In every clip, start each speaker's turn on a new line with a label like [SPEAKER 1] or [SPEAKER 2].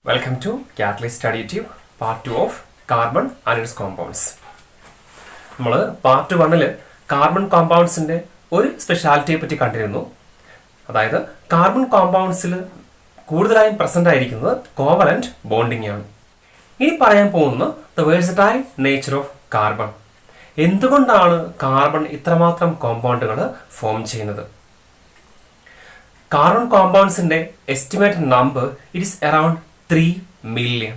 [SPEAKER 1] Welcome to Catalyst Study Tube, Part 2 of Carbon and its Compounds. നമ്മൾ part 1 carbon കോമ്പൗണ്ട്സിന്റെ ഒരു സ്പെഷ്യാലിറ്റിയെ പറ്റി കണ്ടിരുന്നു. അതായത് കാർബൺ കോമ്പൗണ്ട്സിൽ കൂടുതലായും പ്രസന്റ് ആയിരിക്കുന്നത് കോവലന്റ് ബോണ്ടിങ് ആണ്. ഇനി പറയാൻ പോകുന്നത് the versatile nature of carbon. എന്തുകൊണ്ടാണ് കാർബൺ ഇത്രമാത്രം കോമ്പൗണ്ടുകൾ ഫോം ചെയ്യുന്നത്? കാർബൺ കോമ്പൗണ്ട്സിന്റെ estimated number it is around 3 million.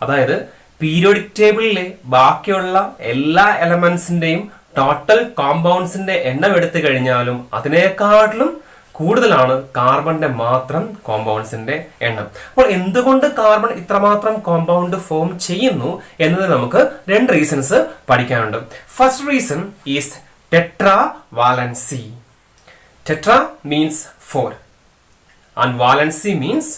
[SPEAKER 1] അതായത് പീരിയോഡിക് ടേബിളിലെ ബാക്കിയുള്ള എല്ലാ എലമെന്റ്സിന്റെയും ടോട്ടൽ കോമ്പൗണ്ട്സിന്റെ എണ്ണം എടുത്തു കഴിഞ്ഞാലും അതിനേക്കാട്ടിലും കൂടുതലാണ് കാർബണിന്റെ മാത്രം കോമ്പൗണ്ട്സിന്റെ എണ്ണം. അപ്പോൾ എന്തുകൊണ്ട് കാർബൺ ഇത്രമാത്രം കോമ്പൗണ്ട് ഫോം ചെയ്യുന്നു എന്നത് നമുക്ക് 2 റീസൺസ് പഠിക്കാനുണ്ട്. First reason is tetra valency. Tetra means 4 and valency means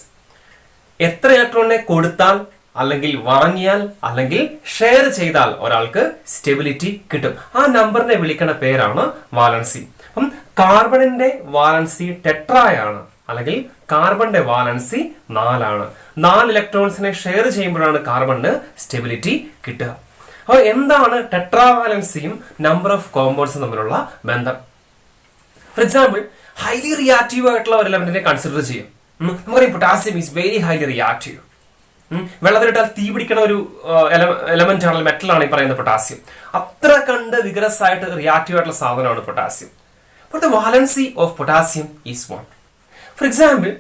[SPEAKER 1] എത്ര ഇലക്ട്രോണിനെ കൊടുത്താൽ അല്ലെങ്കിൽ വാങ്ങിയാൽ അല്ലെങ്കിൽ ഷെയർ ചെയ്താൽ ഒരാൾക്ക് സ്റ്റെബിലിറ്റി കിട്ടും. ആ നമ്പറിനെ വിളിക്കുന്ന പേരാണ് വാലൻസി. അപ്പം കാർബണിന്റെ വാലൻസി ടെട്രായാണ്, അല്ലെങ്കിൽ കാർബണിന്റെ വാലൻസി 4 ആണ്. 4 ഇലക്ട്രോൺസിനെ ഷെയർ ചെയ്യുമ്പോഴാണ് കാർബണിന് സ്റ്റെബിലിറ്റി കിട്ടുക. അപ്പോൾ എന്താണ് ടെട്രാ വാലൻസിയും നമ്പർ ഓഫ് കോമ്പൗണ്ട്സും തമ്മിലുള്ള ബന്ധം? ഫോർ എക്സാമ്പിൾ, ഹൈലി റിയാക്റ്റീവ് ആയിട്ടുള്ള ഒരു എലമെന്റിനെ കൺസിഡർ ചെയ്യും. നമുക്കറിയാം potassium is very highly reactive. വെള്ളത്തിലിട്ടാൽ തീ പിടിക്കുന്ന ഒരു എലമെന്റ് ആണ്, മെറ്റലാണ് ഈ പറയുന്ന പൊട്ടാസ്യം. അത്ര കണ്ട് വിഗ്രസ് ആയിട്ട് റിയാക്റ്റീവ് ആയിട്ടുള്ള സാധനമാണ് potassium. But the valency of potassium is 1. For example,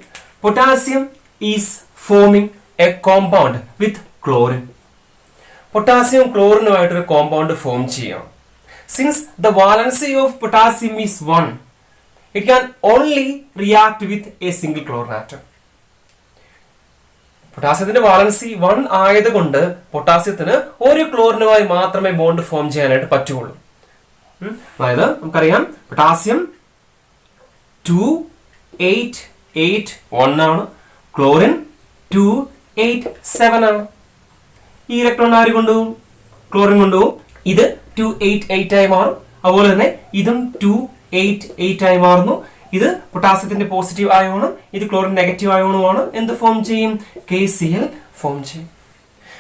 [SPEAKER 1] potassium is forming a compound with chlorine. Potassium chlorine ഒരു കോമ്പൗണ്ട് ഫോം ചെയ്യാം. Since the valency of potassium is 1, it can only react with a single chlorine atom. പൊട്ടാസ്യത്തിന്റെ valency 1 ആയതുകൊണ്ട് പൊട്ടാസ്യത്തിന് ഒരു ക്ലോറിനുമായി മാത്രമേ bond form ചെയ്യാനായിട്ട് പറ്റുള്ളൂ. അതായത് നമുക്കറിയാം പൊട്ടാസ്യം 288 ആണ്, ക്ലോറിൻ 287 ആണ്. ഈ ഇലക്ട്രോൺ ആര് കൊണ്ടുപോകും? ക്ലോറിൻ കൊണ്ടുപോകും. ഇത് 288 ആയി മാറും. അതുപോലെ തന്നെ ഇതും 288 ആയി മാറുന്നു. ഇത് പൊട്ടാസ്യത്തിന്റെ പോസിറ്റീവ് അയോണും ഇത് ക്ലോറിൻ നെഗറ്റീവ് അയോണുമാണ്. എന്ത് ഫോം ചെയ്യും? KCl ഫോം ചെയ്യും.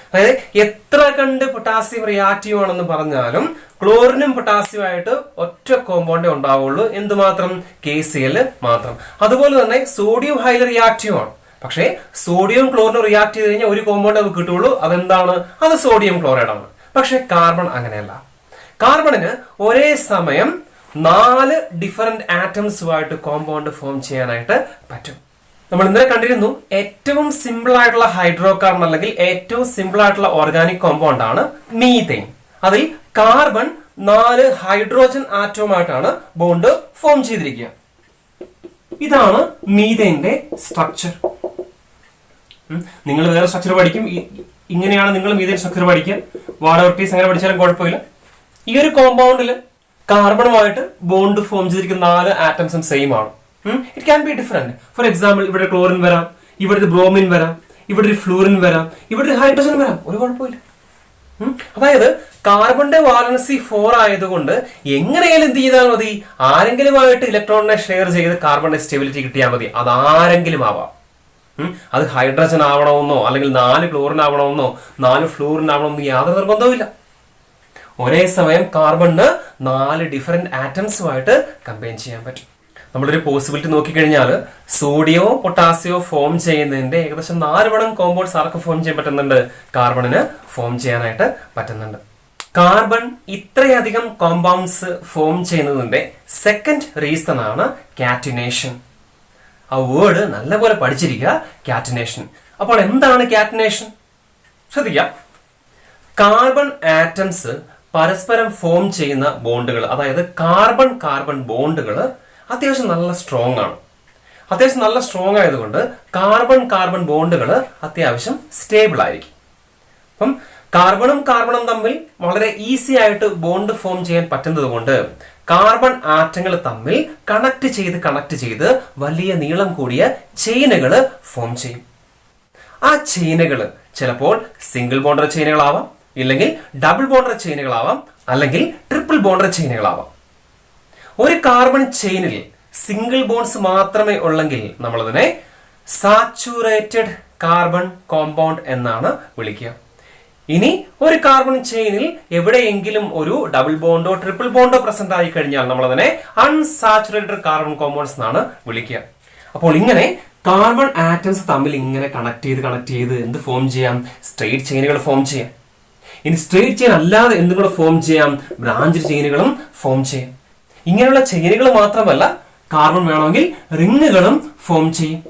[SPEAKER 1] അതായത് എത്ര കണ്ട് പൊട്ടാസ്യം റിയാക്റ്റീവ് ആണെന്ന് പറഞ്ഞാലും ക്ലോറിനും പൊട്ടാസ്യം ആയിട്ട് ഒറ്റ കോമ്പൗണ്ടേ ഉണ്ടാവുള്ളൂ. എന്തുമാത്രം? KCl മാത്രം. അതുപോലെ തന്നെ സോഡിയം ഹൈലി റിയാക്റ്റീവ് ആണ്. പക്ഷേ സോഡിയം ക്ലോറിനും റിയാക്ട് ചെയ്ത് കഴിഞ്ഞാൽ ഒരു കോമ്പൗണ്ട് നമുക്ക് കിട്ടുള്ളൂ. അതെന്താണ്? അത് സോഡിയം ക്ലോറൈഡ് ആണ്. പക്ഷെ കാർബൺ അങ്ങനെയല്ല. കാർബണിന് ഒരേ സമയം 4 ഡിഫറെന്റ് ആറ്റംസുമായിട്ട് കോമ്പൗണ്ട് ഫോം ചെയ്യാനായിട്ട് പറ്റും. നമ്മൾ ഇന്നലെ കണ്ടിരുന്നു ഏറ്റവും സിമ്പിൾ ആയിട്ടുള്ള ഹൈഡ്രോ കാർബൺ അല്ലെങ്കിൽ ഏറ്റവും സിമ്പിൾ ആയിട്ടുള്ള ഓർഗാനിക് കോമ്പൗണ്ട് ആണ് മീഥെയ്ൻ. അതിൽ കാർബൺ 4 ഹൈഡ്രോജൻ ആറ്റവുമായിട്ടാണ് ബോണ്ട് ഫോം ചെയ്തിരിക്കുക. ഇതാണ് മീഥെയ്ന്റെ സ്ട്രക്ചർ. നിങ്ങൾ വേറെ സ്ട്രക്ചർ പഠിക്കും, ഇങ്ങനെയാണ് നിങ്ങൾ മീഥെയ്ൻ സ്ട്രക്ചർ പഠിക്കുക. വാട്ടർപീസ് അങ്ങനെ പഠിച്ചാലും കുഴപ്പമില്ല. ഈ ഒരു കോമ്പൗണ്ടിൽ കാർബണുമായിട്ട് ബോണ്ട് ഫോം ചെയ്തിരിക്കുന്ന 4 ആറ്റംസും സെയിം ആണ്. It can be different. For example, ഇവിടെ ക്ലോറിൻ വരാം, ഇവിടെ ബ്രോമിൻ വരാം, ഇവിടെ ഫ്ലൂറിൻ വരാം, ഇവിടെ ഹൈഡ്രജൻ വരാം. ഒരു കുഴപ്പമില്ല. അതായത് കാർബണിന്റെ വാലൻസി 4 ആയതുകൊണ്ട് എങ്ങനെയാലും എന്ത് ചെയ്താൽ മതി? ആരെങ്കിലുമായിട്ട് ഇലക്ട്രോണിനെ ഷെയർ ചെയ്ത് കാർബണിന്റെ സ്റ്റെബിലിറ്റി കിട്ടിയാൽ മതി. അത് ആരെങ്കിലും ആവാം. അത് ഹൈഡ്രജൻ ആവണമെന്നോ അല്ലെങ്കിൽ 4 ക്ലോറിൻ ആവണമെന്നോ 4 ഫ്ലൂറിൻ ആവണമെന്നോ യാതൊരു നിർബന്ധവുമില്ല. ഒരേ സമയം കാർബണിന് 4 ഡിഫറെന്റ് ആറ്റംസുമായിട്ട് കമ്പൈൻ ചെയ്യാൻ പറ്റും. നമ്മളൊരു പോസിബിലിറ്റി നോക്കിക്കഴിഞ്ഞാൽ സോഡിയമോ പൊട്ടാസ്യമോ ഫോം ചെയ്യുന്നതിന്റെ ഏകദേശം 4 മടങ്ങ് കോമ്പൗണ്ട്സ് ആർക്ക് ഫോം ചെയ്യാൻ പറ്റുന്നുണ്ട്? കാർബണിന് ഫോം ചെയ്യാനായിട്ട് പറ്റുന്നുണ്ട്. കാർബൺ ഇത്രയധികം കോമ്പൗണ്ട്സ് ഫോം ചെയ്യുന്നതിന്റെ സെക്കൻഡ് റീസൺ ആണ് കാറ്റിനേഷൻ. ആ വേർഡ് നല്ലപോലെ പഠിച്ചിരിക്കുക, കാറ്റിനേഷൻ. അപ്പോൾ എന്താണ് കാറ്റിനേഷൻ? ശ്രദ്ധിക്കാം. കാർബൺ ആറ്റംസ് പരസ്പരം ഫോം ചെയ്യുന്ന ബോണ്ടുകൾ, അതായത് കാർബൺ കാർബൺ ബോണ്ടുകൾ അത്യാവശ്യം നല്ല സ്ട്രോങ് ആണ്. അത്യാവശ്യം നല്ല സ്ട്രോങ് ആയതുകൊണ്ട് കാർബൺ കാർബൺ ബോണ്ടുകൾ അത്യാവശ്യം സ്റ്റേബിൾ ആയിരിക്കും. അപ്പം കാർബണും കാർബണും തമ്മിൽ വളരെ ഈസി ആയിട്ട് ബോണ്ട് ഫോം ചെയ്യാൻ പറ്റുന്നത് കൊണ്ട് കാർബൺ ആറ്റങ്ങൾ തമ്മിൽ കണക്ട് ചെയ്ത് വലിയ നീളം കൂടിയ ചെയിനുകൾ ഫോം ചെയ്യും. ആ ചെയിനുകൾ ചിലപ്പോൾ സിംഗിൾ ബോണ്ടർ ചെയിനുകളാവാം, ഇല്ലെങ്കിൽ ഡബിൾ ബോണ്ടർ ചെയിനുകളാവാം, അല്ലെങ്കിൽ ട്രിപ്പിൾ ബോണ്ടർ ചെയിനുകളാവാം. ഒരു കാർബൺ ചെയിനിൽ സിംഗിൾ ബോണ്ട്സ് മാത്രമേ ഉള്ളെങ്കിൽ നമ്മളതിനെ സാച്ചുറേറ്റഡ് കാർബൺ കോമ്പൗണ്ട് എന്നാണ് വിളിക്കുക. ഇനി ഒരു കാർബൺ ചെയിനിൽ എവിടെയെങ്കിലും ഒരു ഡബിൾ ബോണ്ടോ ട്രിപ്പിൾ ബോണ്ടോ പ്രസന്റ് ആയി കഴിഞ്ഞാൽ നമ്മൾ അതിനെ അൺസാച്ചുറേറ്റഡ് കാർബൺ കോമ്പൗണ്ട്സ് എന്നാണ് വിളിക്കുക. അപ്പോൾ ഇങ്ങനെ കാർബൺ ആറ്റംസ് തമ്മിൽ ഇങ്ങനെ കണക്ട് ചെയ്ത് എന്ത് ഫോം ചെയ്യാം? സ്ട്രെയിറ്റ് ചെയിനുകൾ ഫോം ചെയ്യാം. ഇനി സ്ട്രെയിറ്റ് ചെയിൻ അല്ലാതെ എന്തുകൂടെ ഫോം ചെയ്യാം? ബ്രാഞ്ച് ചെയിനുകളും ഫോം ചെയ്യാം. ഇങ്ങനെയുള്ള ചെയിനുകൾ മാത്രമല്ല, കാർബൺ വേണമെങ്കിൽ റിങ്ങുകളും ഫോം ചെയ്യും.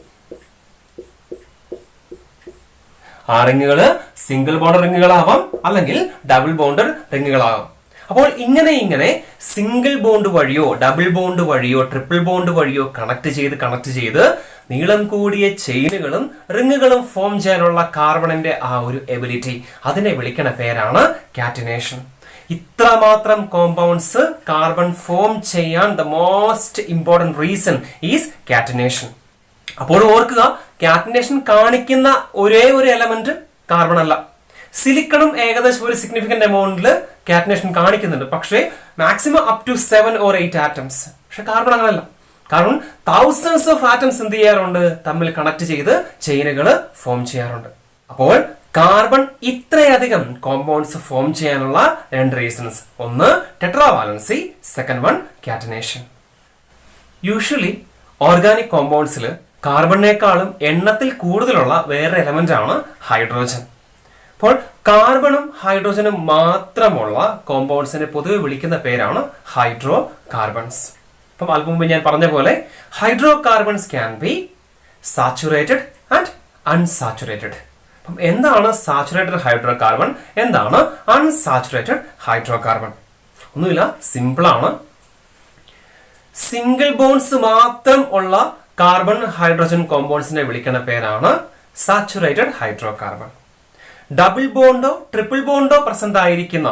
[SPEAKER 1] ആ റിങ്ങുകള് സിംഗിൾ ബോണ്ടഡ് റിങ്ങുകളാവാം, അല്ലെങ്കിൽ ഡബിൾ ബോണ്ടഡ് റിങ്ങുകളാവാം. അപ്പോൾ ഇങ്ങനെ സിംഗിൾ ബോണ്ട് വഴിയോ ഡബിൾ ബോണ്ട് വഴിയോ ട്രിപ്പിൾ ബോണ്ട് വഴിയോ കണക്ട് ചെയ്ത് നീളം കൂടിയ ചെയിനുകളും റിങ്ങുകളും ഫോം ചെയ്യാനുള്ള കാർബണിന്റെ ആ ഒരു എബിലിറ്റി, അതിനെ വിളിക്കുന്ന പേരാണ് കാറ്റിനേഷൻ. ഇത്രമാത്രം കോമ്പൗണ്ട്സ് കാർബൺ ഫോം ചെയ്യാൻ the most important reason is catenation. അപ്പോൾ ഓർക്കുക, കാറ്റിനേഷൻ കാണിക്കുന്ന ഒരേ ഒരു എലമെന്റ് കാർബൺ അല്ല. സിലിക്കണും ഏകദേശം ഒരു സിഗ്നിഫിക്കന്റ് എമൗണ്ടിൽ കാറ്റിനേഷൻ കാണിക്കുന്നുണ്ട്, പക്ഷേ maximum up to 7 or 8 atoms. പക്ഷെ കാർബൺ അങ്ങനല്ല. കാരണം തൗസൻഡ്സ് ഓഫ് ആറ്റംസ് എന്ത് ചെയ്യാറുണ്ട്? തമ്മിൽ കണക്ട് ചെയ്ത് ചെയിനുകൾ ഫോം ചെയ്യാറുണ്ട്. അപ്പോൾ കാർബൺ ഇത്രയധികം കോമ്പൗണ്ട്സ് ഫോം ചെയ്യാനുള്ള 2 റീസൺസ്. ഒന്ന് tetravalency, second one catenation. Usually organic കോമ്പൗണ്ട്സിൽ കാർബണിനേക്കാളും എണ്ണത്തിൽ കൂടുതലുള്ള വേറെ എലമെന്റ് ആണ് ഹൈഡ്രോജൻ. അപ്പോൾ കാർബണും ഹൈഡ്രോജനും മാത്രമുള്ള കോമ്പൗണ്ട്സിനെ പൊതുവെ വിളിക്കുന്ന പേരാണ് ഹൈഡ്രോ കാർബൺസ്. അപ്പം അല്പം മുമ്പ് ഞാൻ പറഞ്ഞ പോലെ hydrocarbons can be saturated and unsaturated. അപ്പം എന്താണ് സാച്ചുറേറ്റഡ് ഹൈഡ്രോ കാർബൺ, എന്താണ് അൺസാച്ചുറേറ്റഡ് ഹൈഡ്രോ കാർബൺ? ഒന്നുമില്ല, സിമ്പിൾ ആണ്. സിംഗിൾ ബോണ്ട്സ് മാത്രം ഉള്ള കാർബൺ ഹൈഡ്രോജൻ കോമ്പൗണ്ട്സിനെ വിളിക്കുന്ന പേരാണ് സാച്ചുറേറ്റഡ് ഹൈഡ്രോ കാർബൺ. ഡബിൾ ബോണ്ടോ ട്രിപ്പിൾ ബോണ്ടോ പ്രസന്റ് ആയിരിക്കുന്ന,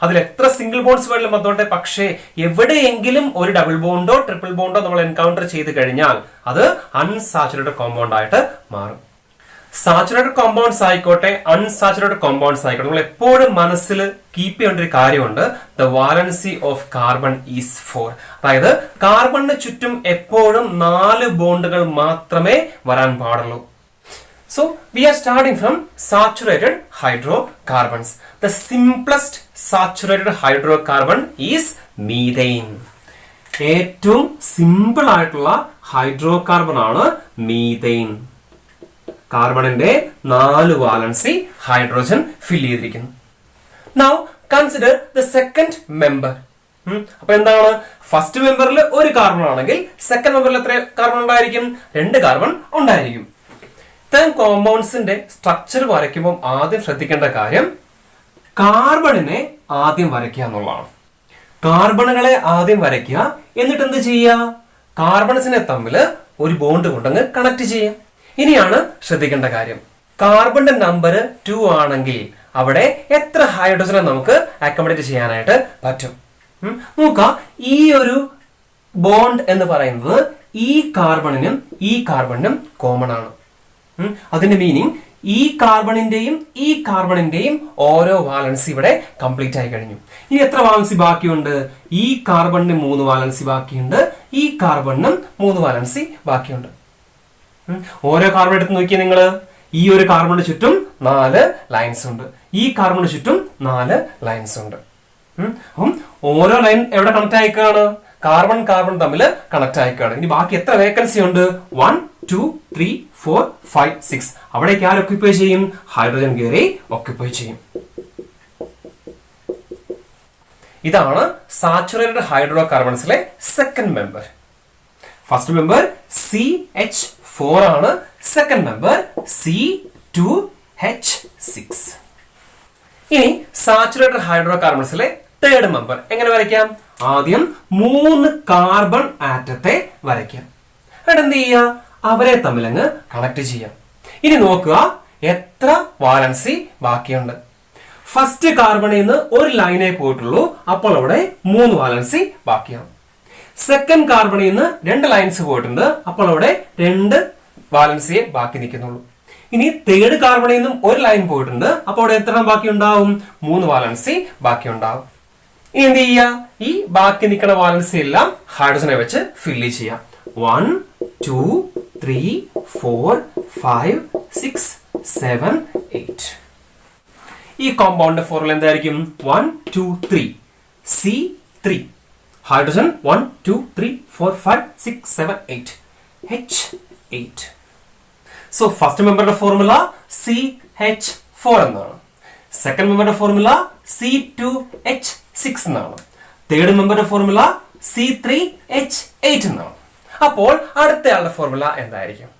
[SPEAKER 1] അതിൽ എത്ര സിംഗിൾ ബോണ്ട്സ് വേണമെങ്കിലും വന്നോട്ടെ, പക്ഷേ എവിടെയെങ്കിലും ഒരു ഡബിൾ ബോണ്ടോ ട്രിപ്പിൾ ബോണ്ടോ നമ്മൾ എൻകൗണ്ടർ ചെയ്ത് കഴിഞ്ഞാൽ അത് അൺസാച്ചുറേറ്റഡ് കോമ്പൗണ്ട് ആയിട്ട് മാറും. സാച്ചുറേറ്റഡ് കോമ്പൗണ്ട്സ് ആയിക്കോട്ടെ അൺസാച്ചുറേറ്റഡ് കോമ്പൗണ്ട്സ് ആയിക്കോട്ടെ, നമ്മൾ എപ്പോഴും മനസ്സിൽ കീപ്പ് ചെയ്യേണ്ട ഒരു കാര്യമുണ്ട്, the valency of carbon is 4. അതായത് കാർബണിന് ചുറ്റും എപ്പോഴും 4 ബോണ്ടുകൾ മാത്രമേ വരാൻ പാടുള്ളൂ. So we are starting from saturated hydrocarbons. The simplest saturated hydrocarbon is methane. ഏറ്റവും സിമ്പിൾ ആയിട്ടുള്ള ഹൈഡ്രോകാർബൺ ആണ് മീഥെയ്ൻ. കാർബണിന്റെ 4 വാലൻസി ഹൈഡ്രോജൻ ഫിൽ ചെയ്തിരിക്കുന്നു. Now consider the second member. അപ്പൊ എന്താണ്? ഫസ്റ്റ് മെമ്പറിൽ ഒരു കാർബൺ ആണെങ്കിൽ സെക്കൻഡ് മെമ്പറിൽ എത്ര കാർബൺ ഉണ്ടായിരിക്കും? 2 കാർബൺ ഉണ്ടായിരിക്കും. ഇത്തരം കോമ്പൗണ്ട്സിന്റെ സ്ട്രക്ചർ വരയ്ക്കുമ്പോൾ ആദ്യം ശ്രദ്ധിക്കേണ്ട കാര്യം കാർബണിനെ ആദ്യം വരയ്ക്കുക എന്നുള്ളതാണ്. കാർബണുകളെ ആദ്യം വരയ്ക്കുക, എന്നിട്ട് എന്ത് ചെയ്യുക? കാർബൺസിനെ തമ്മിൽ ഒരു ബോണ്ട് കൊണ്ടങ്ങ് കണക്ട് ചെയ്യുക. ഇനിയാണ് ശ്രദ്ധിക്കേണ്ട കാര്യം, കാർബണിന്റെ നമ്പർ 2 ആണെങ്കിൽ അവിടെ എത്ര ഹൈഡ്രോജനെ നമുക്ക് അക്കോമഡേറ്റ് ചെയ്യാനായിട്ട് പറ്റും? നോക്കുക, ഈ ഒരു ബോണ്ട് എന്ന് പറയുന്നത് ഈ കാർബണിനും കോമൺ ആണ്. അതിന്റെ മീനിങ് ഈ കാർബണിന്റെയും ഓരോ വാലൻസി ഇവിടെ കംപ്ലീറ്റ് ആയി കഴിഞ്ഞു. ഇനി എത്ര വാലൻസി ബാക്കിയുണ്ട്? ഈ കാർബണിന് 3 വാലൻസി ബാക്കിയുണ്ട്, ഈ കാർബണിനും 3 വാലൻസി ബാക്കിയുണ്ട്. ഓരോ കാർബൺ എടുത്ത് നോക്കിയാൽ നിങ്ങൾ, ഈ ഒരു കാർബണിന് ചുറ്റും 4 ലൈൻസ് ഉണ്ട്, ഈ കാർബണിന് ചുറ്റും 4 ലൈൻസ് ഉണ്ട്. അപ്പം ഓരോ ലൈൻ എവിടെ കണക്ട് ആയിക്കാണ്? കാർബൺ തമ്മിൽ കണക്ട് ആയിക്കാണ്. ഇനി ബാക്കി എത്ര വേക്കൻസി ഉണ്ട്? 1 2 3 4 5 6. അവിടേക്ക് ആര് ഒക്യുപ്പൈ ചെയ്യും? ഹൈഡ്രോജൻ കയറി ഒക്യുപ്പൈ ചെയ്യും. ഇതാണ് സാച്ചുറേറ്റഡ് ഹൈഡ്രോ കാർബൺസിലെ second member. First member CH4 ആണ്, സെക്കൻഡ് മെമ്പർ C2H6. ഇനി സാച്ചുറേറ്റഡ് ഹൈഡ്രോ കാർബൺസിലെ തേർഡ് മെമ്പർ എങ്ങനെ വരയ്ക്കാം? ആദ്യം 3 കാർബൺ ആറ്റത്തെ വരയ്ക്കാം. എന്നിട്ട് എന്ത് ചെയ്യുക? അവരെ തമ്മിൽ അങ്ങ് കണക്ട് ചെയ്യാം. ഇനി നോക്കുക എത്ര വാലൻസി ബാക്കിയുണ്ട്. ഫസ്റ്റ് കാർബണിൽ നിന്ന് ഒരു ലൈനേ പോയിട്ടുള്ളൂ, അപ്പോൾ അവിടെ 3 വാലൻസി ബാക്കിയാണ്. സെക്കൻഡ് കാർബണിൽ നിന്ന് 2 ലൈൻസ് പോയിട്ടുണ്ട്, അപ്പോൾ അവിടെ 2 വാലൻസിയെ ബാക്കി നിൽക്കുന്നുള്ളൂ. ഇനി തേർഡ് കാർബണിൽ നിന്നും ഒരു ലൈൻ പോയിട്ടുണ്ട്, അപ്പോൾ അവിടെ എത്ര ബാക്കി ഉണ്ടാവും? 3 വാലൻസി ബാക്കി ഉണ്ടാവും. ഇനി എന്ത് ചെയ്യുക? ഈ ബാക്കി നിൽക്കുന്ന വാലൻസി എല്ലാം ഹൈഡ്രോജനെ വെച്ച് ഫില്ല് ചെയ്യാം. 1 2 3 4 5 6 7 8. ഈ കോമ്പൗണ്ട് ഫോർമുല എന്തായിരിക്കും? 1 2 3 C3. Hydrogen 1 2 3 4 5 6 7 8 H8. So first മെമ്പറുടെ ഫോർമുല CH4 എന്നാണ്. സെക്കൻഡ് മെമ്പറുടെ ഫോർമുല C2H6 എന്നാണ്. തേർഡ് മെമ്പറുടെ ഫോർമുല C3H8 എന്നാണ്. അപ്പോൾ അടുത്തയാളുടെ ഫോർമുല എന്തായിരിക്കും?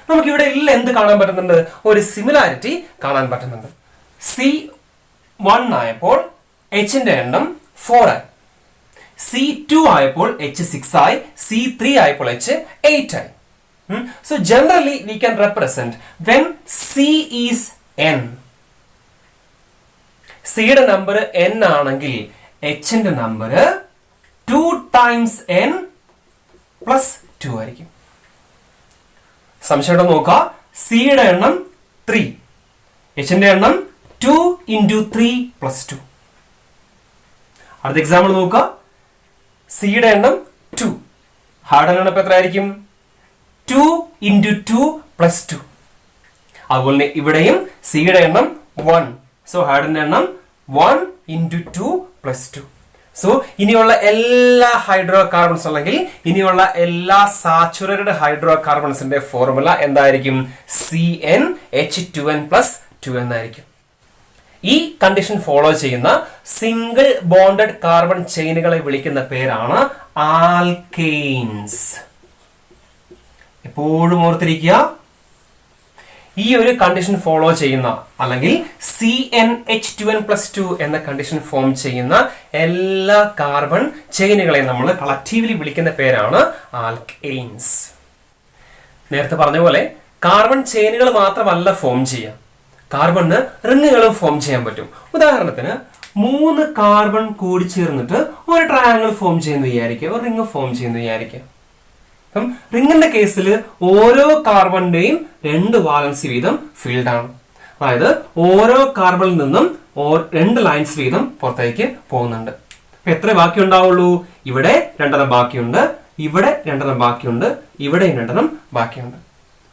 [SPEAKER 1] നമുക്ക് ഇവിടെ എല്ലാം എന്ത് കാണാൻ പറ്റുന്നുണ്ട്? ഒരു സിമിലാരിറ്റി കാണാൻ പറ്റുന്നുണ്ട്. C1 ആയപ്പോൾ Hന്റെ എണ്ണം 4 ആയി, C2 ആയപ്പോൾ H6 ആയി, C3 ആയപ്പോൾ H8 ആയി. So generally we can represent when C is n, C യുടെ നമ്പർ n ആണെങ്കിൽ Hന്റെ നമ്പർ 2 times n plus 2 ആയിരിക്കും. സംശയം നോക്കുക. C യുടെ എണ്ണം 3, Hന്റെ എണ്ണം 2 into 3 plus 2. അടുത്ത എക്സാമ്പിൾ നോക്കുക. C യുടെ എണ്ണം 2, ഹാർഡൻ എണ്ണം എത്ര ആയിരിക്കും? 2 into 2 plus 2. അതുപോലെ തന്നെ ഇവിടെയും C യുടെ എണ്ണം 1, സോ ഹാർഡന്റെ എണ്ണം 1 into 2 plus 2. സോ ഇനിയുള്ള എല്ലാ ഹൈഡ്രോ കാർബൺസ് അല്ലെങ്കിൽ ഇനിയുള്ള എല്ലാ സാച്ചുറേറ്റഡ് ഹൈഡ്രോ കാർബൺസിന്റെ ഫോർമുല എന്തായിരിക്കും? CnH2n plus 2 എന്നായിരിക്കും. ഈ കണ്ടീഷൻ ഫോളോ ചെയ്യുന്ന സിംഗിൾ ബോണ്ടഡ് കാർബൺ ചെയിനുകളെ വിളിക്കുന്ന പേരാണ് ആൽക്കെയിൻസ്. എപ്പോഴും ഓർത്തിരിക്കുക, ഈ ഒരു കണ്ടീഷൻ ഫോളോ ചെയ്യുന്ന അല്ലെങ്കിൽ CnH2n plus 2 എന്ന കണ്ടീഷൻ ഫോം ചെയ്യുന്ന എല്ലാ കാർബൺ ചെയിനുകളെ നമ്മൾ കളക്റ്റീവ്ലി വിളിക്കുന്ന പേരാണ് ആൽക്കെയിൻസ്. നേരത്തെ പറഞ്ഞ പോലെ കാർബൺ ചെയിനുകൾ മാത്രമല്ല ഫോം ചെയ്യാം, കാർബണിന് റിങ്ങുകളും ഫോം ചെയ്യാൻ പറ്റും. ഉദാഹരണത്തിന് 3 കാർബൺ കൂടി ചേർന്നിട്ട് ഒരു ട്രയാങ്കിൾ ഫോം ചെയ്യുന്ന വിചാരിക്കുക, ഒരു റിങ് ഫോം ചെയ്യുന്ന വിചാരിക്കുക. അപ്പം റിങ്ങിന്റെ കേസിൽ ഓരോ കാർബണിന്റെയും 2 വാലൻസി വീതം ഫീൽഡ് ആണ്. അതായത് ഓരോ കാർബണിൽ നിന്നും 2 ലൈൻസ് വീതം പുറത്തേക്ക് പോകുന്നുണ്ട്. അപ്പൊ എത്ര ബാക്കി ഉണ്ടാവുള്ളൂ? ഇവിടെ 2 ബാക്കിയുണ്ട്, ഇവിടെ 2 ബാക്കിയുണ്ട്, ഇവിടെ 2 ബാക്കിയുണ്ട്.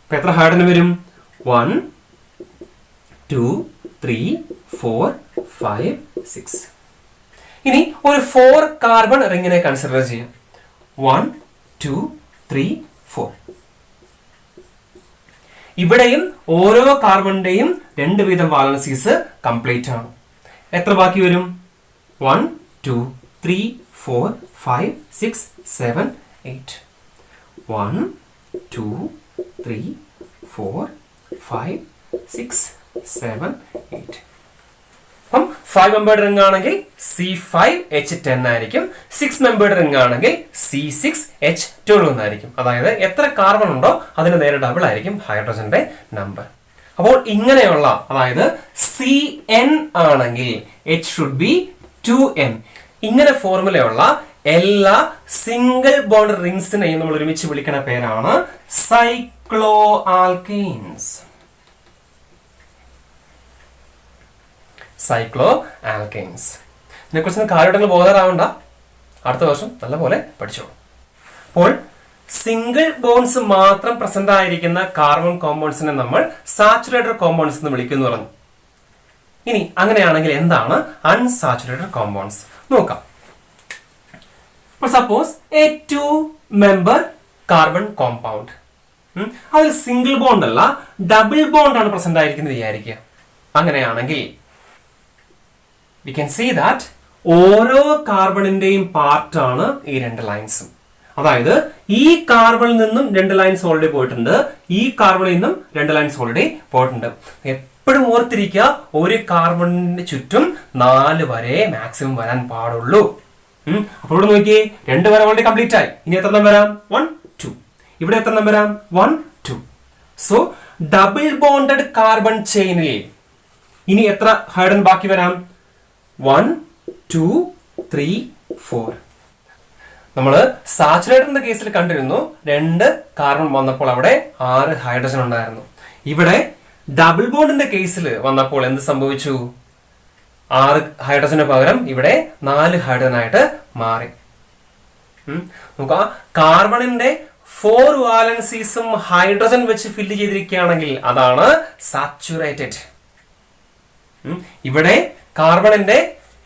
[SPEAKER 1] അപ്പൊ എത്ര ഹൈഡ്രജൻ വരും? 1 2 3 4 5 6. ഇനി ഒരു 4 കാർബൺ റിങ്ങിനെ കൺസിഡർ ചെയ്യാം. 1 2 3 4. ഇവിടെയും ഓരോ കാർബണിന്റെയും 2 വീതം വാലൻസീസ് കംപ്ലീറ്റ് ആണ്. എത്ര ബാക്കി വരും? 1 2 3 4 5 6 7 8. 1 2 3 4 5 6 7 8. അപ്പം 5 മെമ്പേർഡ് റിംഗ് ആണെങ്കിൽ C5H10 ആയിരിക്കും, 6 മെമ്പേർഡ് റിംഗ് ആണെങ്കിൽ C6H12 എന്നായിരിക്കും. അതായത് എത്ര കാർബൺ ഉണ്ടോ അതിന് നേരെ ഡബിൾ ആയിരിക്കും ഹൈഡ്രജന്റെ നമ്പർ. അപ്പോൾ ഇങ്ങനെയുള്ള, അതായത് Cn ആണെങ്കിൽ H should be 2n. ഇങ്ങനെ ഫോർമുലയുള്ള എല്ലാ സിംഗിൾ ബോണ്ട് റിംഗ്സിനെയും നമ്മൾ ഒരുമിച്ച് വിളിക്കുന്ന പേരാണ് സൈക്ലോ ആൽക്കെയിൻസ്. Cyclo alkanes. ഇതിനെക്കുറിച്ച് കാര്യമായിട്ട് ബോധരാവണ്ട, അടുത്ത വർഷം നല്ലപോലെ പഠിച്ചോളൂ. അപ്പോൾ സിംഗിൾ ബോൺസ് മാത്രം പ്രസന്റ് ആയിരിക്കുന്ന കാർബൺ കോമ്പൗണ്ട്സിനെ നമ്മൾ സാച്ചുറേറ്റഡ് കോമ്പൗണ്ട്സ് എന്ന് വിളിക്കുന്നു പറഞ്ഞു. ഇനി അങ്ങനെയാണെങ്കിൽ എന്താണ് അൺസാച്ചുറേറ്റഡ് കോമ്പൗണ്ട്സ് നോക്കാം. Suppose A 2 member carbon compound, അതിൽ സിംഗിൾ ബോണ്ട് അല്ല ഡബിൾ ബോണ്ട് ആണ് പ്രസന്റ് ആയിരിക്കുന്നത് വിചാരിക്കുക. അങ്ങനെയാണെങ്കിൽ we can see that ഓരോ കാർബണിന്റെയും പാർട്ടാണ് ഈ 2 ലൈൻസും. അതായത് ഈ കാർബണിൽ നിന്നും 2 ലൈൻസ് ഓൾറെഡി പോയിട്ടുണ്ട്, ഈ കാർബണിൽ നിന്നും 2 ലൈൻസ് ഓൾറെഡി പോയിട്ടുണ്ട്. എപ്പോഴും ഓർത്തിരിക്കുക, ഒരു കാർബണിന്റെ ചുറ്റും 4 വരെ മാക്സിമം വരാൻ പാടുള്ളൂ. അപ്പോൾ ഇവിടെ നോക്കിയേ, 2 വരെ ഓൾറെഡി കംപ്ലീറ്റ് ആയി. ഇനി എത്ര എണ്ണം വരാം? 1 2. ഇവിടെ എത്ര എണ്ണം വരാം? 1 2. സോ ഡബിൾ ബോണ്ടഡ് കാർബൺ ചെയിനിൽ ഇനി എത്ര ഹൈഡ്രജൻ ബാക്കി വരാം? 1 2 3 4. നമ്മൾ സാച്ചുറേറ്ററിന്റെ കേസിൽ കണ്ടിരുന്നു 2 കാർബൺ വന്നപ്പോൾ അവിടെ 6 ഹൈഡ്രജൻ ഉണ്ടായിരുന്നു. ഇവിടെ ഡബിൾ ബോണ്ടിന്റെ കേസിൽ വന്നപ്പോൾ എന്ത് സംഭവിച്ചു? 6 ഹൈഡ്രജന് പകരം ഇവിടെ 4 ഹൈഡ്രജൻ ആയിട്ട് മാറി. നോക്കുക, കാർബണിന്റെ 4 വാലൻസീസും ഹൈഡ്രജൻ വെച്ച് ഫില്ല് ചെയ്തിരിക്കുകയാണെങ്കിൽ അതാണ് സാച്ചുറേറ്റഡ്. ഇവിടെ കാർബണിന്റെ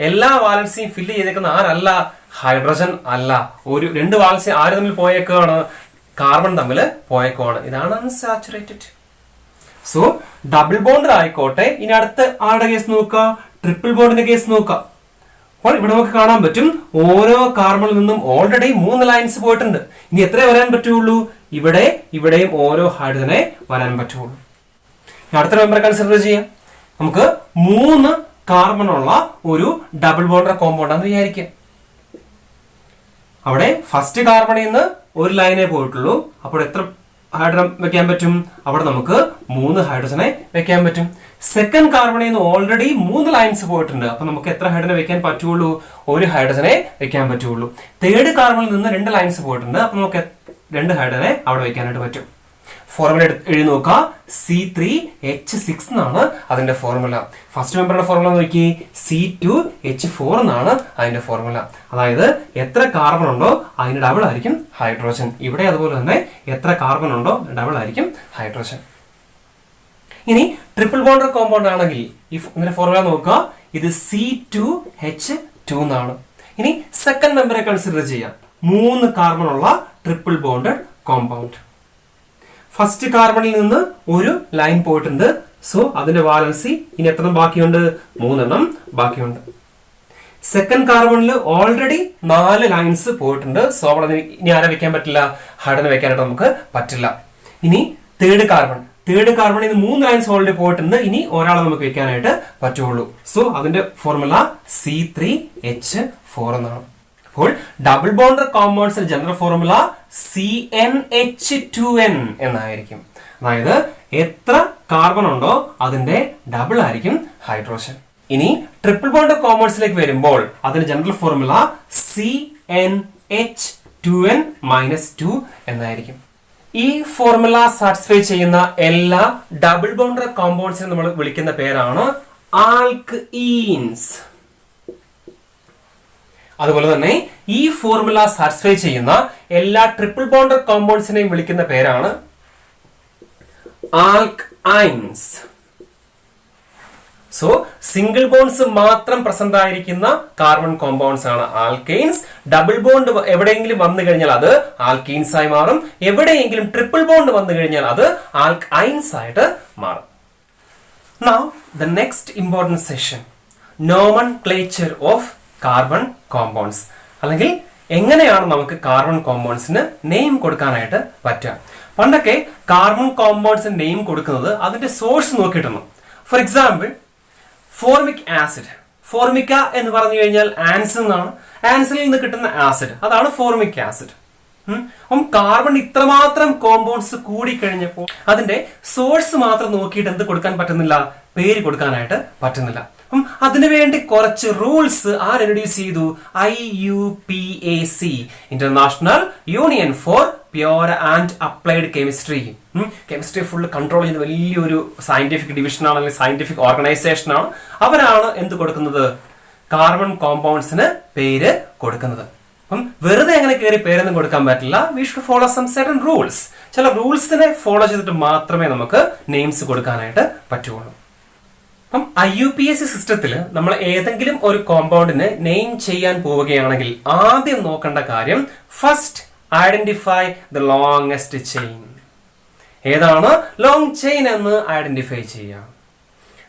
[SPEAKER 1] എല്ലാ വാലൻസിയും ഫില്ല് ചെയ്തേക്കുന്ന ആരല്ല, ഹൈഡ്രജൻ അല്ല. ഒരു 2 വാലൻസി ആര് തമ്മിൽ പോയേക്കാണ്, കാർബൺ തമ്മിൽ പോയേക്കുവാണ്. ഇതാണ് അൺസാച്ചുറേറ്റഡ്. സോ ഡബിൾ ബോണ്ട് ആയിക്കോട്ടെ. ഇനി അടുത്ത ആരുടെ കേസ് നോക്കുക, ട്രിപ്പിൾ ബോണ്ടിന്റെ കേസ് നോക്കുക. അപ്പോൾ ഇവിടെ നമുക്ക് കാണാൻ പറ്റും ഓരോ കാർബണിൽ നിന്നും ഓൾറെഡി 3 ലൈൻസ് പോയിട്ടുണ്ട്. ഇനി എത്ര വരാൻ പറ്റുള്ളൂ, ഇവിടെയും ഓരോ ഹൈഡ്രജനെ വരാൻ പറ്റുള്ളൂ. അടുത്ത മെമ്പർ കൺസിഡർ ചെയ്യാം. നമുക്ക് 3 കാർബൺ ഉള്ള ഒരു ഡബിൾ ബോണ്ടർ കോമ്പൗണ്ട് ആണെന്ന് വിചാരിക്കാം. അവിടെ ഫസ്റ്റ് കാർബണിൽ നിന്ന് ഒരു ലൈനേ പോയിട്ടുള്ളൂ. അപ്പോൾ എത്ര ഹൈഡ്രജൻ വെക്കാൻ പറ്റും, അവിടെ നമുക്ക് 3 ഹൈഡ്രജനെ വെക്കാൻ പറ്റും. സെക്കൻഡ് കാർബണിൽ നിന്ന് ഓൾറെഡി 3 ലൈൻസ് പോയിട്ടുണ്ട്. അപ്പൊ നമുക്ക് എത്ര ഹൈഡ്രജനെ വെക്കാൻ പറ്റുള്ളൂ, 1 ഹൈഡ്രജനെ വെക്കാൻ പറ്റുള്ളൂ. തേർഡ് കാർബണിൽ നിന്ന് 2 ലൈൻസ് പോയിട്ടുണ്ട്. അപ്പൊ നമുക്ക് 2 ഹൈഡ്രജനെ അവിടെ വെക്കാനായിട്ട് പറ്റും. ഫോർമുല എഴുതി നോക്കുക, C3H6 എന്നാണ് അതിന്റെ ഫോർമുല. ഫസ്റ്റ് മെമ്പറുടെ ഫോർമുല നോക്കി, C2H4 എന്നാണ് അതിന്റെ ഫോർമുല. അതായത് എത്ര കാർബൺ ഉണ്ടോ അതിന് ഡബിൾ ആയിരിക്കും ഹൈഡ്രോജൻ. ഇവിടെ അതുപോലെ തന്നെ എത്ര കാർബൺ ഉണ്ടോ ഡബിൾ ആയിരിക്കും ഹൈഡ്രോജൻ. ഇനി ട്രിപ്പിൾ ബോണ്ടർ കോമ്പൗണ്ട് ആണെങ്കിൽ ഇതിന്റെ ഫോർമുല നോക്കുക, ഇത് C2H2 എന്നാണ്. ഇനി സെക്കൻഡ് മെമ്പറെ കൺസിഡർ ചെയ്യാം, 3 കാർബൺ ഉള്ള ട്രിപ്പിൾ ബോണ്ടഡ് കോമ്പൗണ്ട്. ഫസ്റ്റ് കാർബണിൽ നിന്ന് ഒരു ലൈൻ പോയിട്ടുണ്ട്. സോ അതിന്റെ വാലൻസി ഇനി എത്ര ബാക്കിയുണ്ട്, 3 എണ്ണം ബാക്കിയുണ്ട്. സെക്കൻഡ് കാർബണിൽ ഓൾറെഡി 4 ലൈൻസ് പോയിട്ടുണ്ട്. സോ അവിടെ ഇനി ആരെ വെക്കാൻ പറ്റില്ല, ഹൈഡ്രജൻ വെക്കാനായിട്ട് നമുക്ക് പറ്റില്ല. ഇനി തേർഡ് കാർബണിൽ നിന്ന് 3 ലൈൻസ് ഓൾറെഡി പോയിട്ടുണ്ട്. ഇനി ഒരാളെ നമുക്ക് വെക്കാനായിട്ട് പറ്റുള്ളൂ. സോ അതിന്റെ ഫോർമുല C3H4 എന്നാണ്. അപ്പോൾ ഡബിൾ ബോണ്ടർ കോമ്പൗണ്ട്സിന്റെ ജനറൽ ഫോർമുല CnH2n എന്നായിരിക്കും. അതായത് എത്ര കാർബൺ ഉണ്ടോ അതിന്റെ ഡബിൾ ആയിരിക്കും ഹൈഡ്രോജൻ. ഇനി ട്രിപ്പിൾ ബോണ്ടർ കോമ്പൗണ്ട്സിലേക്ക് വരുമ്പോൾ അതിന്റെ ജനറൽ ഫോർമുല CnH2n-2 എന്നായിരിക്കും. ഈ ഫോർമുല സാറ്റിസ്ഫൈ ചെയ്യുന്ന എല്ലാ ഡബിൾ ബോണ്ടർ കോമ്പൗണ്ട്സിനെ നമ്മൾ വിളിക്കുന്ന പേരാണ് ആൽക്കീൻസ്. അതുപോലെ തന്നെ ഈ ഫോർമുല സാറ്റിസ്ഫൈ ചെയ്യുന്ന എല്ലാ ട്രിപ്പിൾ ബോണ്ടർ കോമ്പൗണ്ട്സിനെയും വിളിക്കുന്ന പേരാണ് ആൽക്കൈൻസ്. സോ സിംഗിൾ ബോണ്ട്സ് മാത്രം പ്രസന്റ് ആയിരിക്കുന്ന കാർബൺ കോമ്പൗണ്ട്സ് ആണ് ആൽക്കെയിൻസ്. ഡബിൾ ബോണ്ട് എവിടെയെങ്കിലും വന്നു കഴിഞ്ഞാൽ അത് ആൽക്കീൻസ് ആയി മാറും. എവിടെയെങ്കിലും ട്രിപ്പിൾ ബോണ്ട് വന്നു കഴിഞ്ഞാൽ അത് ആൽക്കൈൻസ് ആയിട്ട് മാറും. Now the next important session, nomenclature of carbon compounds, അല്ലെങ്കിൽ എങ്ങനെയാണ് നമുക്ക് കാർബൺ കോമ്പൗണ്ട്സിന് നെയിം കൊടുക്കാനായിട്ട് പറ്റുക. പണ്ടൊക്കെ കാർബൺ കോമ്പൗണ്ട്സിന് നെയിം കൊടുക്കുന്നത് അതിന്റെ സോഴ്സ് നോക്കിയിട്ടാണ്. ഫോർ എക്സാമ്പിൾ ഫോർമിക് ആസിഡ്, ഫോർമിക്ക എന്ന് പറഞ്ഞു കഴിഞ്ഞാൽ ആൻസിൽ നിന്നാണ്. ആൻസിലിൽ നിന്ന് കിട്ടുന്ന ആസിഡ് അതാണ് ഫോർമിക് ആസിഡ്. അപ്പം കാർബൺ ഇത്രമാത്രം കോമ്പൗണ്ട്സ് കൂടി കഴിഞ്ഞപ്പോൾ അതിന്റെ സോഴ്സ് മാത്രം നോക്കിയിട്ട് എന്ത് കൊടുക്കാൻ പറ്റുന്നില്ല, പേര് കൊടുക്കാനായിട്ട് പറ്റുന്നില്ല. അപ്പം അതിനുവേണ്ടി കുറച്ച് റൂൾസ് ആര് ഇൻട്രൊഡ്യൂസ് ചെയ്തു, IUPAC, international union for pure and applied chemistry. Chemistry full control ചെയ്യുന്ന വലിയൊരു സയന്റിഫിക് ഡിവിഷൻ ആണ്, അല്ലെങ്കിൽ സയന്റിഫിക് ഓർഗനൈസേഷൻ ആണ്. അവരാണ് എന്ത് കൊടുക്കുന്നത്, കാർബൺ കോമ്പൗണ്ട്സിന് പേര് കൊടുക്കുന്നത്. അപ്പം വെറുതെ അങ്ങനെ കയറി പേരൊന്നും കൊടുക്കാൻ പറ്റില്ല. We should follow some certain rules. ചില റൂൾസിനെ ഫോളോ ചെയ്തിട്ട് മാത്രമേ നമുക്ക് നെയിംസ് കൊടുക്കാനായിട്ട് പറ്റുള്ളൂ. അപ്പം IUPAC സിസ്റ്റത്തിൽ നമ്മൾ ഏതെങ്കിലും ഒരു കോമ്പൗണ്ടിന് നെയിം ചെയ്യാൻ പോവുകയാണെങ്കിൽ ആദ്യം നോക്കേണ്ട കാര്യം, first identify the longest chain. ഏതാണ് ലോങ് ചെയിൻ എന്ന് ഐഡന്റിഫൈ ചെയ്യാം.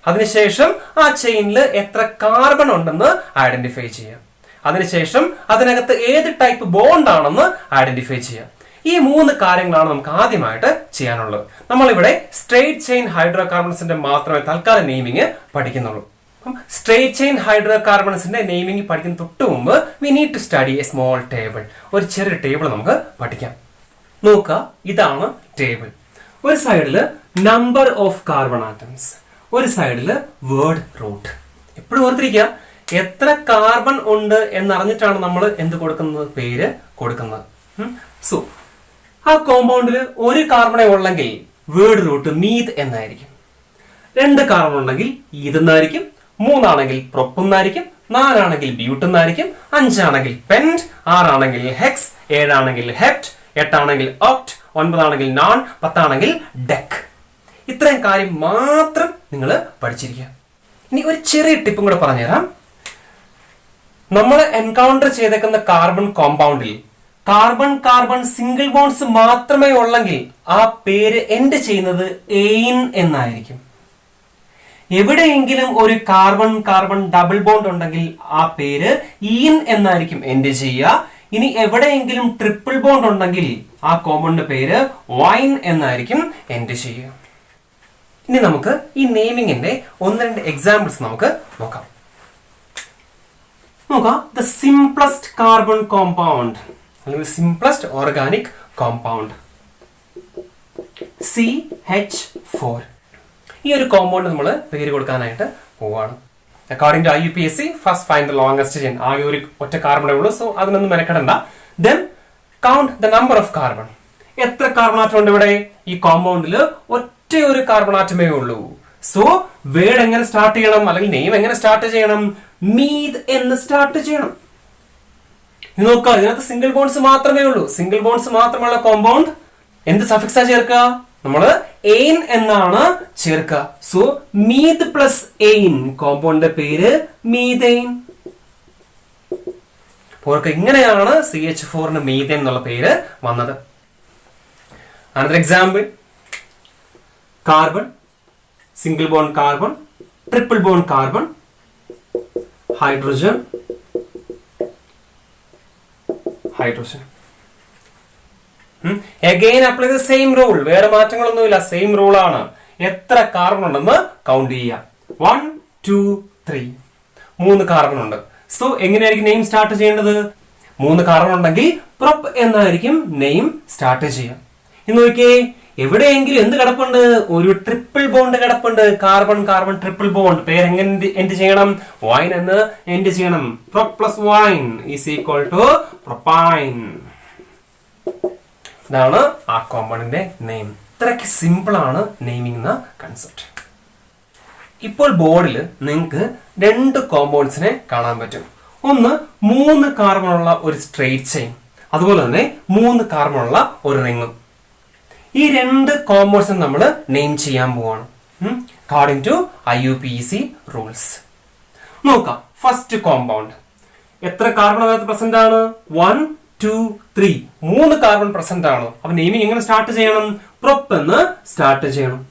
[SPEAKER 1] അതിനുശേഷം ആ ചെയിനിൽ എത്ര കാർബൺ ഉണ്ടെന്ന് ഐഡന്റിഫൈ ചെയ്യാം. അതിനുശേഷം അതിനകത്ത് ഏത് ടൈപ്പ് ബോണ്ട് ആണെന്ന് ഐഡന്റിഫൈ ചെയ്യാം. ഈ 3 കാര്യങ്ങളാണ് നമുക്ക് ആദ്യമായിട്ട് ചെയ്യാനുള്ളത്. നമ്മളിവിടെ സ്ട്രെയിറ്റ് ചെയിൻ ഹൈഡ്രോ കാർബൺസിന്റെ മാത്രമേ തൽക്കാലം നെയിമിങ് പഠിക്കുന്നുള്ളൂ. അപ്പം സ്ട്രെയിറ്റ് ചെയിൻ ഹൈഡ്രോ കാർബൺസിന്റെ നെയിമിങ് പഠിക്കുന്ന തൊട്ട് മുമ്പ് we need to study a small table. ഒരു ചെറിയ ടേബിൾ നമുക്ക് പഠിക്കാം. നോക്കുക, ഇതാണ് ടേബിൾ. ഒരു സൈഡില് നമ്പർ ഓഫ് കാർബൺ ആറ്റംസ്, ഒരു സൈഡില് വേർഡ് റൂട്ട്. എപ്പോഴും ഓർത്തിരിക്കുക, എത്ര കാർബൺ ഉണ്ട് എന്നറിഞ്ഞിട്ടാണ് നമ്മൾ എന്ത് കൊടുക്കുന്നത്, പേര് കൊടുക്കുന്നത്. സോ ആ കോമ്പൗണ്ടിൽ ഒരു കാർബണേ ഉള്ളെങ്കിൽ വേർഡ് റൂട്ട് മീത് എന്നായിരിക്കും. 2 കാർബൺ ഉണ്ടെങ്കിൽ ഈത് എന്നായിരിക്കും. 3 ആണെങ്കിൽ പ്രൊപ്പ് എന്നായിരിക്കും. 4 ആണെങ്കിൽ ബ്യൂട്ട് എന്നായിരിക്കും, 5 ആണെങ്കിൽ പെന്റ്, 6 ആണെങ്കിൽ ഹെക്സ്, 7 ആണെങ്കിൽ ഹെപ്റ്റ്, 8 ആണെങ്കിൽ ഒക്ട്, 9 ആണെങ്കിൽ നോൺ, 10 ആണെങ്കിൽ ഡെക്ക്. ഇത്രയും കാര്യം മാത്രം നിങ്ങൾ പഠിച്ചിരിക്കുക. ഇനി ഒരു ചെറിയ ടിപ്പും കൂടെ പറഞ്ഞുതരാം. നമ്മൾ എൻകൗണ്ടർ ചെയ്തേക്കുന്ന കാർബൺ കോമ്പൗണ്ടിൽ കാർബൺ കാർബൺ സിംഗിൾ ബോൺസ് മാത്രമേ ഉള്ളെങ്കിൽ ആ പേര് എൻഡ് ചെയ്യുന്നത് എയിൻ എന്നായിരിക്കും. എവിടെയെങ്കിലും ഒരു കാർബൺ കാർബൺ ഡബിൾ ബോണ്ട് ഉണ്ടെങ്കിൽ ആ പേര് ഈൻ എന്നായിരിക്കും എൻഡ് ചെയ്യുക. ഇനി എവിടെയെങ്കിലും ട്രിപ്പിൾ ബോണ്ട് ഉണ്ടെങ്കിൽ ആ കോമ്പൗണ്ടിന്റെ പേര് വൈൻ എന്നായിരിക്കും എൻഡ് ചെയ്യുക. ഇനി നമുക്ക് ഈ നെയിമിങ്ങിന്റെ 1-2 എക്സാമ്പിൾസ് നമുക്ക് നോക്കാം. ദ സിംപ്ലസ്റ്റ് കാർബൺ കോമ്പൗണ്ട് അല്ലെങ്കിൽ സിംപ്ലസ്റ്റ് ഓർഗാനിക് കോമ്പൗണ്ട് CH4. ഈ ഒരു കോമ്പൗണ്ട് നമ്മൾ പേര് കൊടുക്കാനായിട്ട് പോവാണ്. According to IUPAC first find the longest chain. ആകെ ഒരു ഒറ്റ കാർബണേ ഉള്ളൂ, സോ അതിനൊന്നും മെനക്കെടണ്ട. Then count the number of carbon. എത്ര കാർബൺ ആറ്റം ഉണ്ട് ഇവിടെ? ഈ കോമ്പൗണ്ടിൽ ഒറ്റ ഒരു കാർബൺ ആറ്റമേ ഉള്ളൂ. സോ വേർഡ് എങ്ങനെ സ്റ്റാർട്ട് ചെയ്യണം, അല്ലെങ്കിൽ നെയിം എങ്ങനെ സ്റ്റാർട്ട് ചെയ്യണം? മീത് എന്ന് സ്റ്റാർട്ട് ചെയ്യണം. നോക്കുക, ഇതിനകത്ത് സിംഗിൾ ബോൺസ് മാത്രമേ ഉള്ളൂ. സിംഗിൾ ബോൺസ് മാത്രമുള്ള കോമ്പൗണ്ട് എന്ത് സഫിക്സാ ചേർക്കുക? നമ്മള് എയിൻ എന്നാണ് ചേർക്കുക. സോ മീത് പ്ലസ് എയിൻ, കോമ്പൗണ്ടിന്റെ പേര് മീതെയിൻ. ഓർക്കുക, ഇങ്ങനെയാണ് CH4 മീതെയിൻ എന്നുള്ള പേര് വന്നത്. Another example, carbon, single bond carbon, triple bond carbon, hydrogen, hydrogen. Again apply the same rule. വേറെ മാറ്റങ്ങളൊന്നുമില്ല, സെയിം റൂൾ ആണ്. എത്ര കാർബൺ ഉണ്ടെന്ന് കൗണ്ട് ചെയ്യുക. 1 2 3. 3 കാർബൺ ഉണ്ട്. സോ എങ്ങനെയായിരിക്കും നെയിം സ്റ്റാർട്ട് ചെയ്യേണ്ടത്? 3 കാർബൺ ഉണ്ടെങ്കിൽ പ്രൊപ്പ് എന്നായിരിക്കും നെയിം സ്റ്റാർട്ട് ചെയ്യുക. ഇന്ന് നോക്കിയേ, എവിടെയെങ്കിലും എന്ത് കിടപ്പുണ്ട്? ഒരു ട്രിപ്പിൾ ബോണ്ട് കിടപ്പുണ്ട്. Carbon carbon triple bond. പേര് എങ്ങനെ എൻഡ് ചെയ്യണം? വൈൻ എന്ന് എൻഡ് ചെയ്യണം. Prop plus yne is equal to propyne. ഇതാണ് ആ കോമ്പൗണ്ടിന്റെ നെയിം. ഇത്രയ്ക്ക് സിമ്പിൾ ആണ് നെയിമിംഗ് എന്ന കൺസെപ്റ്റ്. ഇപ്പോൾ ബോർഡിൽ നിങ്ങൾക്ക് 2 കോമ്പൗണ്ട്സിനെ കാണാൻ പറ്റും. ഒന്ന് 3 കാർബൺ ഉള്ള ഒരു സ്ട്രെയിറ്റ് ചെയിൻ, അതുപോലെ തന്നെ 3 കാർബൺ ഉള്ള ഒരു റിങ്ങും. ഈ 2 കോമ്പൗണ്ട്സും നമ്മൾ നെയിം ചെയ്യാൻ പോവാണ് അക്കോർഡിംഗ് ടു IUPAC റൂൾസ്. നോക്കാം, ഫസ്റ്റ് കോമ്പൗണ്ട് എത്ര കാർബൺ അതിനകത്ത് പ്രസന്റ് ആണ്? 1 2 3. 3 കാർബൺ പ്രസന്റ് ആണ്. അപ്പൊ നെയിമിംഗ് എങ്ങനെ സ്റ്റാർട്ട് ചെയ്യണം? പ്രൊപ്പ് എന്ന് സ്റ്റാർട്ട് ചെയ്യണം.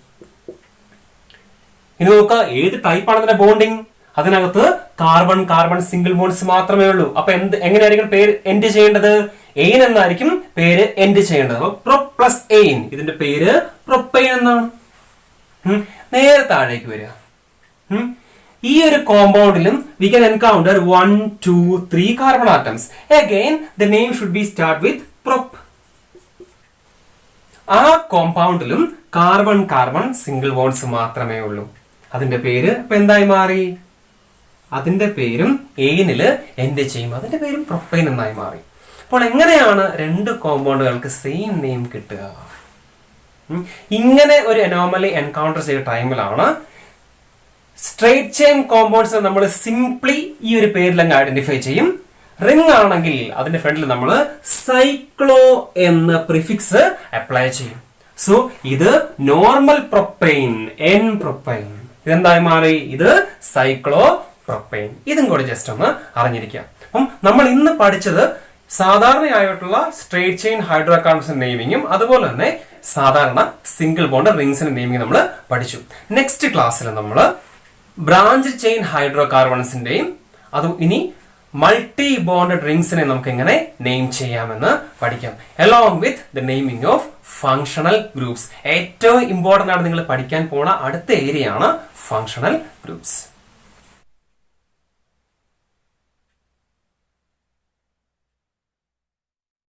[SPEAKER 1] ഇനി നോക്കുക, ഏത് ടൈപ്പ് ആണ് അതിന്റെ ബോണ്ടിങ്? അതിനകത്ത് കാർബൺ കാർബൺ സിംഗിൾ ബോൺസ് മാത്രമേ ഉള്ളൂ. അപ്പൊ എങ്ങനെയായിരിക്കും പേര് എൻഡ് ചെയ്യേണ്ടത്? എയിൻ എന്നായിരിക്കും പേര് എൻഡ് ചെയ്യേണ്ടത്. അപ്പൊ പ്രൊപ്പ് പ്ലസ് എയിൻ, ഇതിന്റെ പേര് പ്രൊപ്പൈൻ എന്നാണ്. നേരെ താഴേക്ക് വരിക. ഈ ഒരു കോമ്പൗണ്ടിലും we can encounter 1 2 3 carbon atoms. Again the name should be start with prop. ആ കോമ്പൗണ്ടിലും കാർബൺ കാർബൺ സിംഗിൾ ബോൺസ് മാത്രമേ ഉള്ളൂ. അതിന്റെ പേര് ഇപ്പൊ എന്തായി മാറി? അതിന്റെ പേരും എയിനില് എൻഡ് ചെയ്യും. അതിന്റെ പേരും പ്രൊപ്പൈൻ എന്നായി മാറി. അപ്പോൾ എങ്ങനെയാണ് 2 കോമ്പൗണ്ടുകൾക്ക് സെയിം നെയിം കിട്ടുക? ഇങ്ങനെ ഒരു അനോമലി എൻകൗണ്ടർ ചെയ്ത ടൈമിലാണ് സ്ട്രെയിറ്റ് ചെയിൻ കോമ്പൗണ്ട്സ് നമ്മൾ സിംപ്ലി ഈ ഒരു പേരിലങ്ങ് ഐഡന്റിഫൈ ചെയ്യും. റിംഗ് ആണെങ്കിൽ അതിന്റെ ഫ്രണ്ടിൽ നമ്മൾ സൈക്ലോ എന്ന പ്രിഫിക്സ് അപ്ലൈ ചെയ്യും. സോ ഇത് നോർമൽ പ്രൊപ്പൈൻ, എൻ പ്രൊപ്പൈൻ. ഇതെന്തായി മാറി? ഇത് സൈക്ലോ പ്രൊപ്പൈൻ. ഇതും കൂടി ജസ്റ്റ് ഒന്ന് അറിഞ്ഞിരിക്കുക. അപ്പം നമ്മൾ ഇന്ന് പഠിച്ചത് സാധാരണയായിട്ടുള്ള സ്ട്രെയിറ്റ് ചെയിൻ ഹൈഡ്രോ കാർബൺസിന്റെ നെയിമിങ്ങും അതുപോലെ തന്നെ സാധാരണ സിംഗിൾ ബോണ്ട് റിംഗ്സിന്റെ നെയിമിംഗ് നമ്മൾ പഠിച്ചു. നെക്സ്റ്റ് ക്ലാസ്സിൽ നമ്മൾ ബ്രാഞ്ച് ചെയിൻ ഹൈഡ്രോ കാർബൺസിന്റെയും അതും ഇനി മൾട്ടി ബോണ്ടഡ് റിംഗ്സിനെ നമുക്ക് എങ്ങനെ നെയിം ചെയ്യാമെന്ന് പഠിക്കാം. Along with the naming of functional groups. ഏറ്റവും ഇമ്പോർട്ടന്റ് ആണ് നിങ്ങൾ പഠിക്കാൻ പോണ അടുത്ത ഏരിയ ആണ് ഫങ്ഷണൽ ഗ്രൂപ്പ്സ്.